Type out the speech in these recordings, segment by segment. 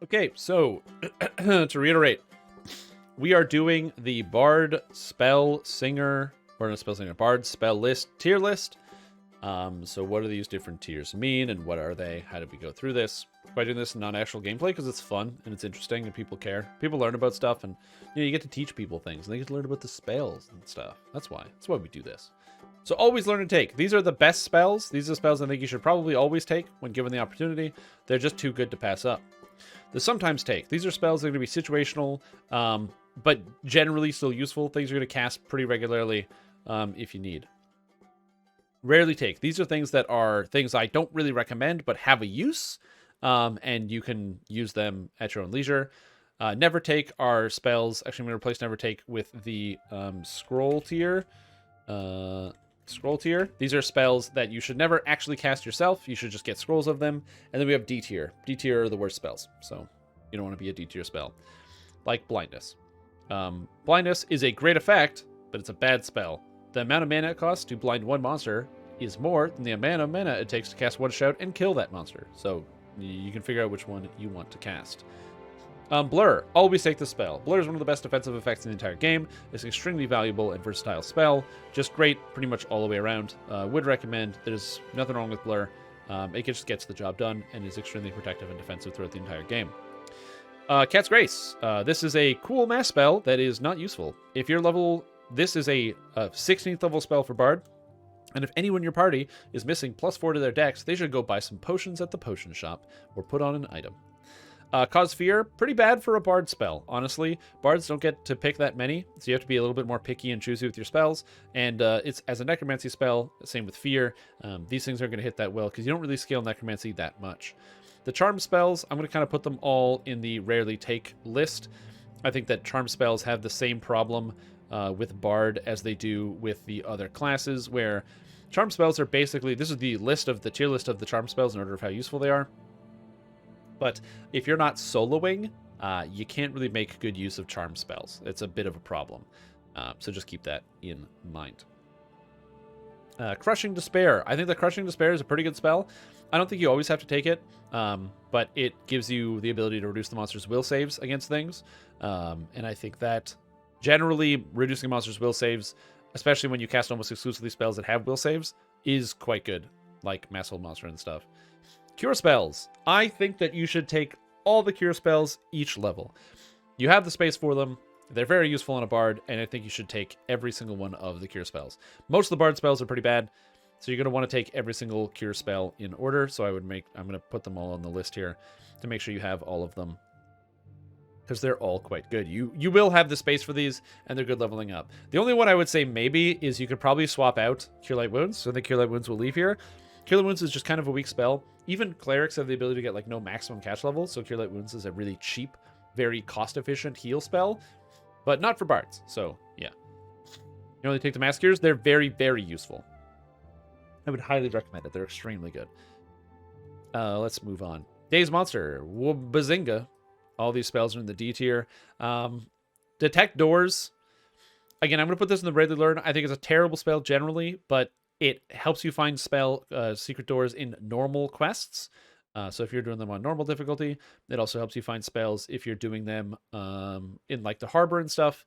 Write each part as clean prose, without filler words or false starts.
Okay, so to reiterate, we are doing the Bard Spell Singer, or not Spell Singer, Bard Spell List tier list. So what do these different tiers mean, and what are they? How did we go through this? By doing this in non-actual gameplay, because it's fun and it's interesting and people care. People learn about stuff, and you get to teach people things, and they get to learn about the spells and stuff. That's why we do this. So always learn and take. These are the best spells. These are spells I think you should probably always take when given the opportunity. They're just too good to pass up. The sometimes take. These are spells that are going to be situational, but generally still useful. Things you're going to cast pretty regularly if you need. Rarely take. These are things that are things I don't really recommend, but have a use, and you can use them at your own leisure. Never take are spells. Actually, I'm going to replace never take with the scroll tier. Scroll tier. These are spells that you should never actually cast yourself. You should just get scrolls of them. And then we have D tier. D tier are the worst spells, so you don't want to be a D tier spell. Like blindness. Blindness is a great effect, but it's a bad spell. The amount of mana it costs to blind one monster is more than the amount of mana it takes to cast one shout and kill that monster. So you can figure out which one you want to cast. Blur. Always take the spell. Blur is one of the best defensive effects in the entire game. It's an extremely valuable and versatile spell. Just great pretty much all the way around. Would recommend. There's nothing wrong with Blur. It just gets the job done and is extremely protective and defensive throughout the entire game. Cat's Grace. This is a cool mass spell that is not useful. If you're level... This is a 16th level spell for Bard. And if anyone in your party is missing +4 to their dex, they should go buy some potions at the potion shop or put on an item. Cause Fear, pretty bad for a Bard spell, honestly. Bards don't get to pick that many, so you have to be a little bit more picky and choosy with your spells. And it's as a Necromancy spell, same with Fear. These things aren't going to hit that well, because you don't really scale Necromancy that much. The Charm spells, I'm going to kind of put them all in the rarely take list. I think that Charm spells have the same problem with Bard as they do with the other classes, where Charm spells are basically... This is the list of the tier list of the Charm spells in order of how useful they are. But if you're not soloing, you can't really make good use of Charm spells. It's a bit of a problem. So just keep that in mind. Crushing Despair. I think that Crushing Despair is a pretty good spell. I don't think you always have to take it, but it gives you the ability to reduce the monster's will saves against things. And I think that generally reducing a monster's will saves, especially when you cast almost exclusively spells that have will saves, is quite good, like Masterful Monster and stuff. Cure spells. I think that you should take all the cure spells each level. You have the space for them. They're very useful on a bard, and I think you should take every single one of the cure spells. Most of the bard spells are pretty bad, so you're going to want to take every single cure spell in order. So I'm going to put them all on the list here to make sure you have all of them, because they're all quite good. You will have the space for these, and they're good leveling up. The only one I would say maybe is you could probably swap out Cure Light Wounds, so the Cure Light Wounds will leave here. Cure Light Wounds is just kind of a weak spell. Even clerics have the ability to get like no maximum catch level, so Cure Light Wounds is a really cheap, very cost-efficient heal spell, but not for bards. So yeah, you only take the mass cures. They're very, very useful. I would highly recommend it. They're extremely good. Let's move on. Dazed Monster, Bazinga. All these spells are in the D tier. Detect Doors. Again, I'm going to put this in the Readily Learn. I think it's a terrible spell generally, but it helps you find secret doors in normal quests. So if you're doing them on normal difficulty, it also helps you find spells if you're doing them in like the harbor and stuff.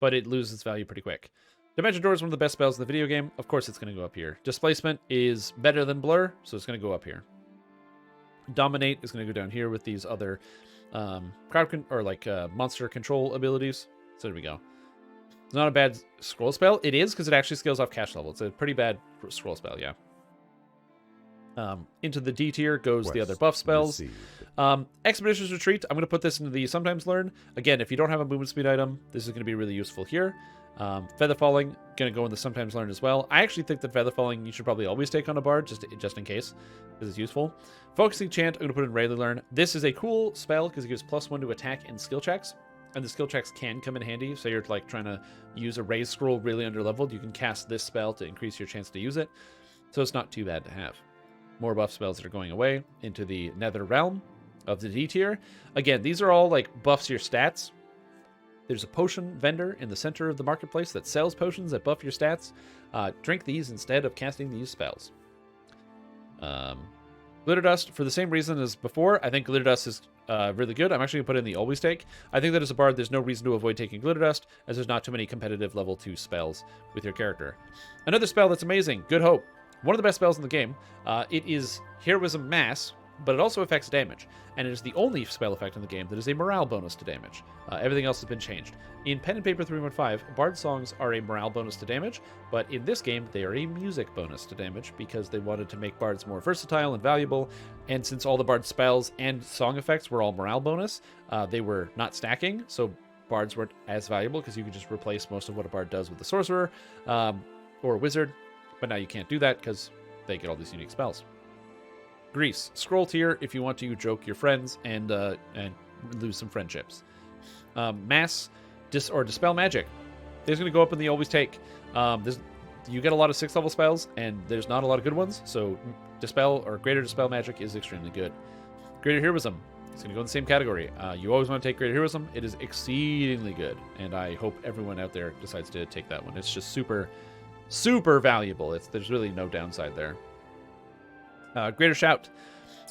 But it loses its value pretty quick. Dimension Door is one of the best spells in the video game. Of course, it's going to go up here. Displacement is better than Blur, so it's going to go up here. Dominate is going to go down here with these other monster control abilities. So there we go. It's not a bad scroll spell. It is, because it actually scales off cash level. It's a pretty bad scroll spell, yeah. Into the D tier goes the other buff spells. Expeditious Retreat. I'm going to put this into the Sometimes Learn. Again, if you don't have a movement speed item, this is going to be really useful here. Feather Falling, going to go in the Sometimes Learn as well. I actually think that Feather Falling you should probably always take on a bard, just in case, because it's useful. Focusing Chant, I'm going to put in Rarely Learn. This is a cool spell because it gives +1 to attack and skill checks. And the skill checks can come in handy. So you're like trying to use a raise scroll really under leveled. You can cast this spell to increase your chance to use it. So it's not too bad to have. More buff spells that are going away into the Nether Realm of the D tier. Again, these are all like buffs your stats. There's a potion vendor in the center of the marketplace that sells potions that buff your stats. Drink these instead of casting these spells. Glitter Dust, for the same reason as before, I think Glitter Dust is really good. I'm actually going to put in the Always Take. I think that as a bard, there's no reason to avoid taking Glitter Dust, as there's not too many competitive level 2 spells with your character. Another spell that's amazing, Good Hope. One of the best spells in the game. It is Heroism Mass, but it also affects damage. And it is the only spell effect in the game that is a morale bonus to damage. Everything else has been changed. In Pen and Paper 315, Bard songs are a morale bonus to damage, but in this game, they are a music bonus to damage because they wanted to make bards more versatile and valuable. And since all the bard spells and song effects were all morale bonus, they were not stacking, so bards weren't as valuable because you could just replace most of what a bard does with a sorcerer or a wizard. But now you can't do that because they get all these unique spells. Grease. Scroll tier if you want to joke your friends and lose some friendships. Mass or Dispel Magic. It's going to go up in the Always Take. You get a lot of 6th level spells, and there's not a lot of good ones, so Dispel or Greater Dispel Magic is extremely good. Greater Heroism. It's going to go in the same category. You always want to take Greater Heroism. It is exceedingly good, and I hope everyone out there decides to take that one. It's just super, super valuable. There's really no downside there. Greater Shout.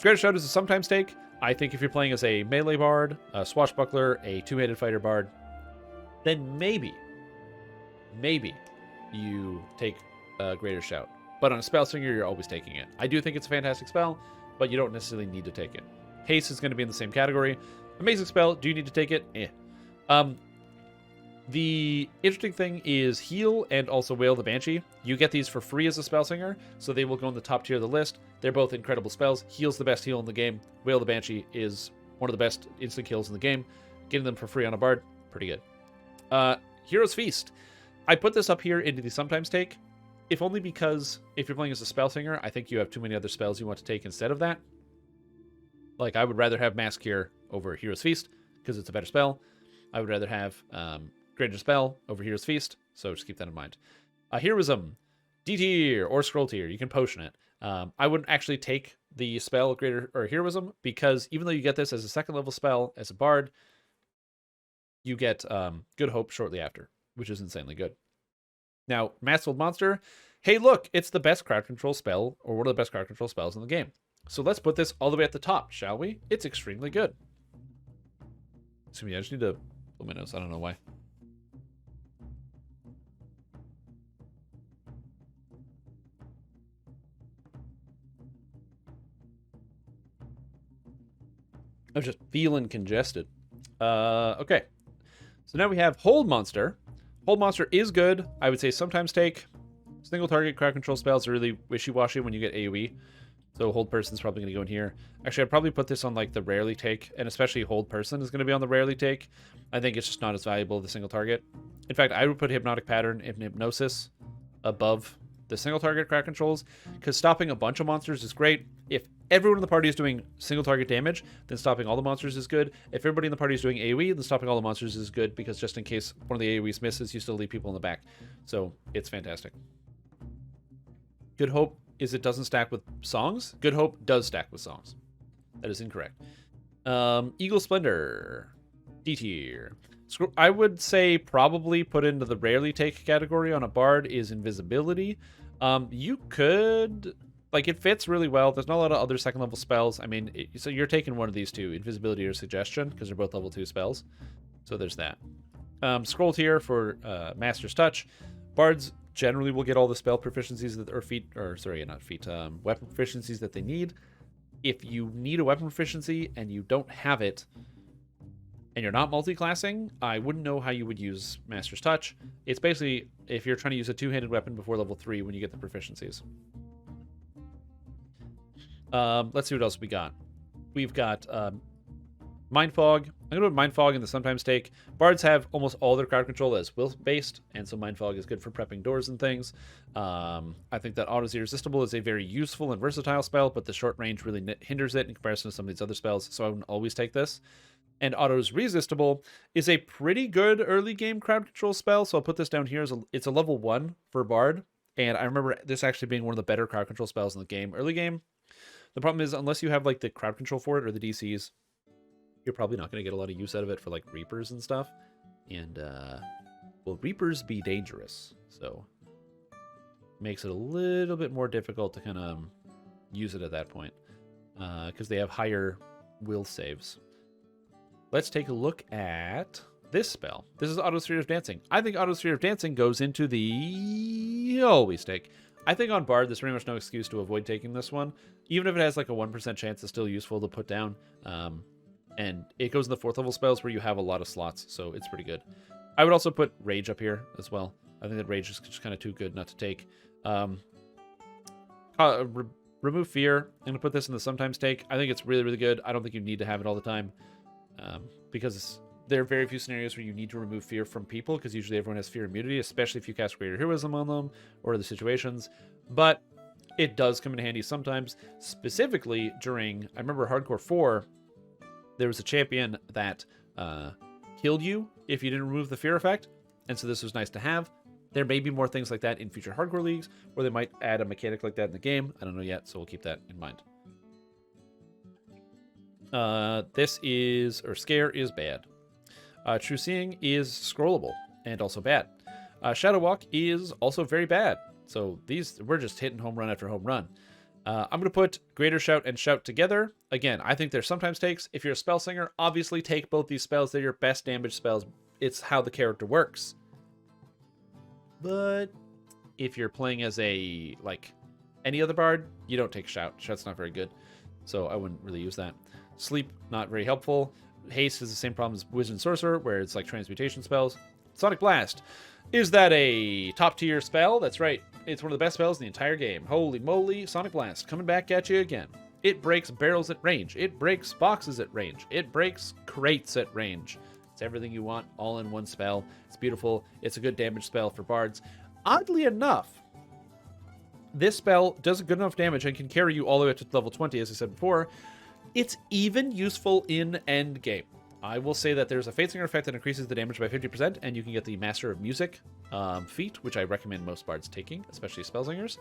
Greater Shout is a sometimes take. I think if you're playing as a melee bard, a swashbuckler, a two-handed fighter bard, then maybe you take Greater Shout. But on a spell slinger, you're always taking it. I do think it's a fantastic spell, but you don't necessarily need to take it. Haste is going to be in the same category. Amazing spell. Do you need to take it? The interesting thing is Heal and also Wail the Banshee. You get these for free as a spell singer, so they will go in the top tier of the list. They're both incredible spells. Heal's the best heal in the game. Wail the Banshee is one of the best instant kills in the game. Getting them for free on a bard, pretty good. Hero's Feast. I put this up here into the sometimes take, if only because if you're playing as a spell singer, I think you have too many other spells you want to take instead of that. Like, I would rather have Mass Cure over Hero's Feast, because it's a better spell. I would rather have Greater Spell over Hero's Feast, so just keep that in mind. Heroism, D tier or Scroll tier, you can potion it. I wouldn't actually take the spell Greater or Heroism, because even though you get this as a 2nd level spell as a bard, you get Good Hope shortly after, which is insanely good. Now, Masterful Monster, hey look, it's the best crowd control spell, or one of the best crowd control spells in the game. So let's put this all the way at the top, shall we? It's extremely good. Excuse me, I just need to pull my nose, I don't know why. I'm just feeling congested. Okay. So now we have Hold Monster. Hold Monster is good. I would say sometimes take. Single target crowd control spells are really wishy-washy when you get AoE. So Hold Person's probably going to go in here. Actually, I'd probably put this on like the Rarely Take, and especially Hold Person is going to be on the Rarely Take. I think it's just not as valuable as the single target. In fact, I would put Hypnotic Pattern and Hypnosis above the single target crowd controls, because stopping a bunch of monsters is great. If everyone in the party is doing single target damage, then stopping all the monsters is good. If everybody in the party is doing AoE, then stopping all the monsters is good, because just in case one of the AoEs misses, you still leave people in the back. So it's fantastic. Good Hope is it doesn't stack with songs. Good Hope does stack with songs. That is incorrect. Eagle Splendor, D tier. I would say probably put into the Rarely Take category on a bard is Invisibility. You could, like, it fits really well. There's not a lot of other 2nd level spells. I mean, so you're taking one of these two, Invisibility or Suggestion, because they're both level 2 spells. So there's that. Scroll tier for Master's Touch. Bards generally will get all the spell proficiencies that, weapon proficiencies that they need. If you need a weapon proficiency and you don't have it, and you're not multi-classing, I wouldn't know how you would use Master's Touch. It's basically if you're trying to use a two-handed weapon before level 3 when you get the proficiencies. Let's see what else we got. We've got Mind Fog. I'm going to put Mind Fog in the sometimes take. Bards have almost all their crowd control as will-based, and so Mind Fog is good for prepping doors and things. I think that Auto's Irresistible is a very useful and versatile spell, but the short range really hinders it in comparison to some of these other spells, so I wouldn't always take this. And Auto's Resistible is a pretty good early game crowd control spell, so I'll put this down here. It's a level 1 for Bard, and I remember this actually being one of the better crowd control spells in the game. Early game, the problem is unless you have like the crowd control for it or the DCs, you're probably not going to get a lot of use out of it for like Reapers and stuff. And, well, Reapers be dangerous, so makes it a little bit more difficult to kind of use it at that point. because they have higher will saves. Let's take a look at this spell. This is Auto Sphere of Dancing. I think Auto Sphere of Dancing goes into the always take. I think on Bard, there's pretty much no excuse to avoid taking this one. Even if it has like a 1% chance, it's still useful to put down. And it goes in the 4th level spells where you have a lot of slots, so it's pretty good. I would also put Rage up here as well. I think that Rage is just kind of too good not to take. Remove Fear. I'm going to put this in the sometimes take. I think it's really, really good. I don't think you need to have it all the time. Because there are very few scenarios where you need to remove fear from people, because usually everyone has fear immunity, especially if you cast Greater Heroism on them or other situations. But it does come in handy sometimes, specifically during, I remember Hardcore 4, there was a champion that killed you if you didn't remove the fear effect, and so this was nice to have. There may be more things like that in future Hardcore leagues, or they might add a mechanic like that in the game. I don't know yet, so we'll keep that in mind. Scare is bad. True Seeing is scrollable and also bad. Shadow Walk is also very bad. So we're just hitting home run after home run. I'm going to put Greater Shout and Shout together. Again, I think there's sometimes takes. If you're a spell singer, obviously take both these spells. They're your best damage spells. It's how the character works. But if you're playing as any other bard, you don't take Shout. Shout's not very good. So I wouldn't really use that. Sleep, not very helpful. Haste is the same problem as Wizard and Sorcerer, where it's like transmutation spells. Sonic Blast. Is that a top tier spell? That's right. It's one of the best spells in the entire game. Holy moly, Sonic Blast coming back at you again. It breaks barrels at range. It breaks boxes at range. It breaks crates at range. It's everything you want all in one spell. It's beautiful. It's a good damage spell for bards. Oddly enough, this spell does good enough damage and can carry you all the way up to level 20, as I said before. It's even useful in endgame. I will say that there's a Fate Singer effect that increases the damage by 50%, and you can get the Master of Music feat, which I recommend most bards taking, especially spell singers.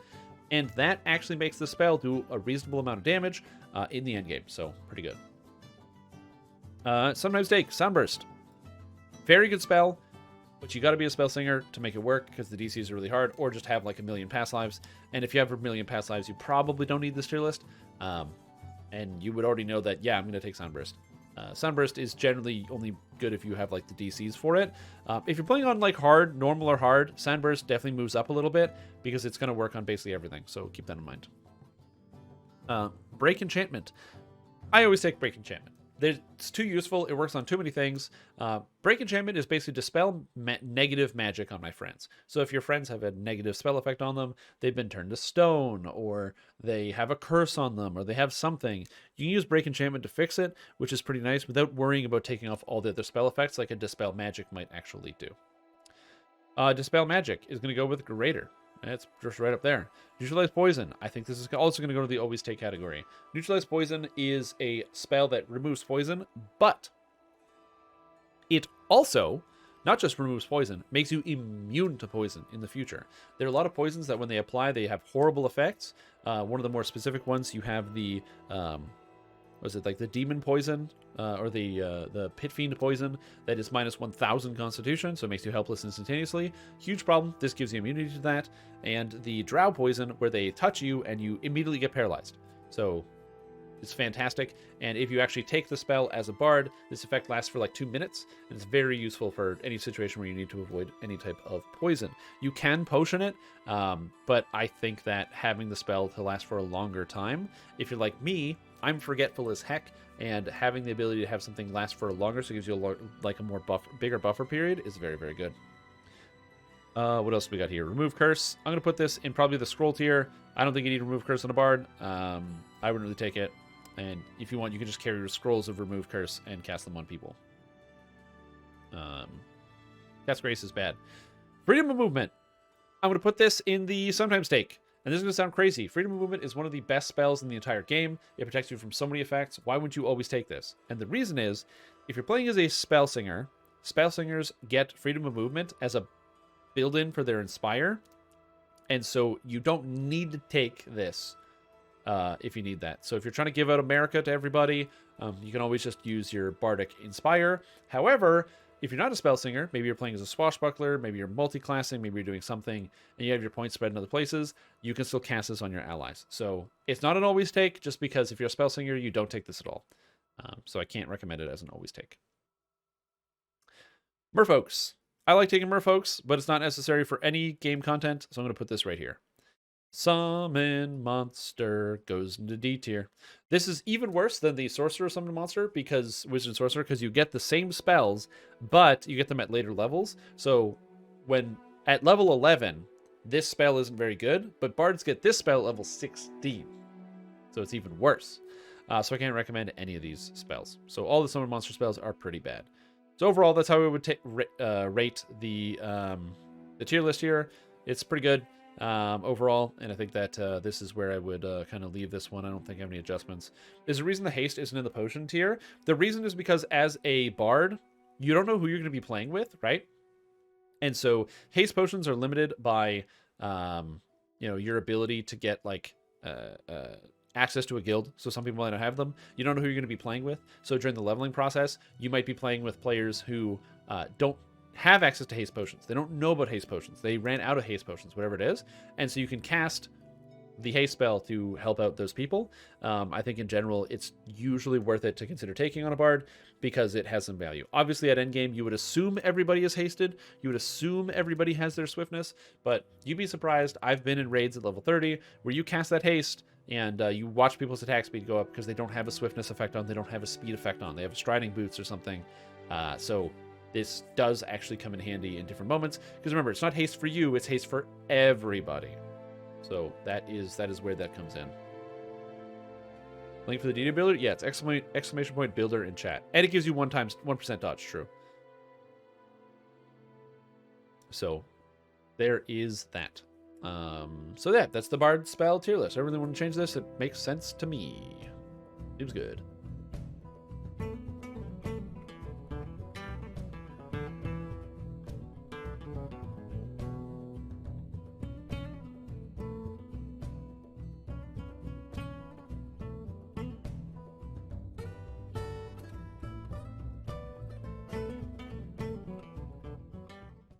And that actually makes the spell do a reasonable amount of damage in the endgame, so pretty good. Sometimes take Soundburst. Very good spell, but you got to be a spell singer to make it work, because the DCs are really hard, or just have like 1,000,000 past lives. And if you have 1,000,000 past lives, you probably don't need this tier list. And you would already know that, yeah, I'm going to take Soundburst. Soundburst is generally only good if you have like the DCs for it. If you're playing on like hard, normal or hard, Soundburst definitely moves up a little bit, because it's going to work on basically everything. So keep that in mind. Break Enchantment. I always take Break Enchantment. It's too useful. It works on too many things. Break Enchantment is basically dispel negative magic on my friends. So if your friends have a negative spell effect on them, they've been turned to stone, or they have a curse on them, or they have something, you can use Break Enchantment to fix it, which is pretty nice without worrying about taking off all the other spell effects like a Dispel Magic might actually do. Dispel Magic is going to go with Greater. It's just right up there. Neutralize Poison. I think this is also going to go to the always take category. Neutralize Poison is a spell that removes poison, but it also not just removes poison, makes you immune to poison in the future. There are a lot of poisons that when they apply, they have horrible effects. One of the more specific ones, you have the was it like the demon poison or the pit fiend poison that is minus 1,000 constitution, so it makes you helpless instantaneously. Huge problem. This gives you immunity to that. And the drow poison, where they touch you and you immediately get paralyzed. So it's fantastic. And if you actually take the spell as a bard, this effect lasts for like 2 minutes, and it's very useful for any situation where you need to avoid any type of poison. You can potion it, but I think that having the spell to last for a longer time, if you're like me, I'm forgetful as heck, and having the ability to have something last for longer, so it gives you a bigger buffer period, is very, very good. What else do we got here? Remove Curse. I'm going to put this in probably the scroll tier. I don't think you need to remove Curse on a bard. I wouldn't really take it. And if you want, you can just carry your scrolls of Remove Curse and cast them on people. Cast Grace is bad. Freedom of Movement. I'm going to put this in the sometimes take. And this is going to sound crazy. Freedom of Movement is one of the best spells in the entire game. It protects you from so many effects. Why wouldn't you always take this? And the reason is, if you're playing as a spell singer, spell singers get Freedom of Movement as a build-in for their Inspire. And so you don't need to take this if you need that. So if you're trying to give out America to everybody, you can always just use your Bardic Inspire. However, if you're not a spell singer, maybe you're playing as a swashbuckler, maybe you're multi-classing, maybe you're doing something, and you have your points spread in other places, you can still cast this on your allies. So it's not an always take, just because if you're a spell singer, you don't take this at all. So I can't recommend it as an always take. Merfolks. I like taking merfolks, but it's not necessary for any game content, so I'm going to put this right here. Summon monster goes into D tier. This is even worse than the sorcerer summon monster, because wizard and sorcerer, because you get the same spells, but you get them at later levels. So when at level 11, this spell isn't very good, but bards get this spell at level 16, so it's even worse. So I can't recommend any of these spells. So all the summon monster spells are pretty bad. So overall, that's how we would rate the tier list here. It's pretty good. Overall, and I think that this is where I would kind of leave this one. I don't think I have any adjustments. There's a reason the haste isn't in the potion tier. The reason is because as a bard, you don't know who you're going to be playing with, right? And so haste potions are limited by your ability to get like access to a guild. So some people might not have them. You don't know who you're going to be playing with. So during the leveling process, you might be playing with players who don't have access to haste potions. They don't know about haste potions. They ran out of haste potions, whatever it is. And so you can cast the haste spell to help out those people. I think in general, it's usually worth it to consider taking on a bard because it has some value. Obviously at endgame, you would assume everybody is hasted. You would assume everybody has their swiftness, but you'd be surprised. I've been in raids at level 30 where you cast that haste and you watch people's attack speed go up because they don't have a swiftness effect on, they don't have a speed effect on, they have striding boots or something. So this does actually come in handy in different moments. Because remember, it's not haste for you, it's haste for everybody. So that is where that comes in. Link for the DDO builder? Yeah, it's exclamation point builder in chat. And it gives you 1% dodge, true. So there is that. So yeah, that's the bard spell tier list. I really want to change this. It makes sense to me. Seems good.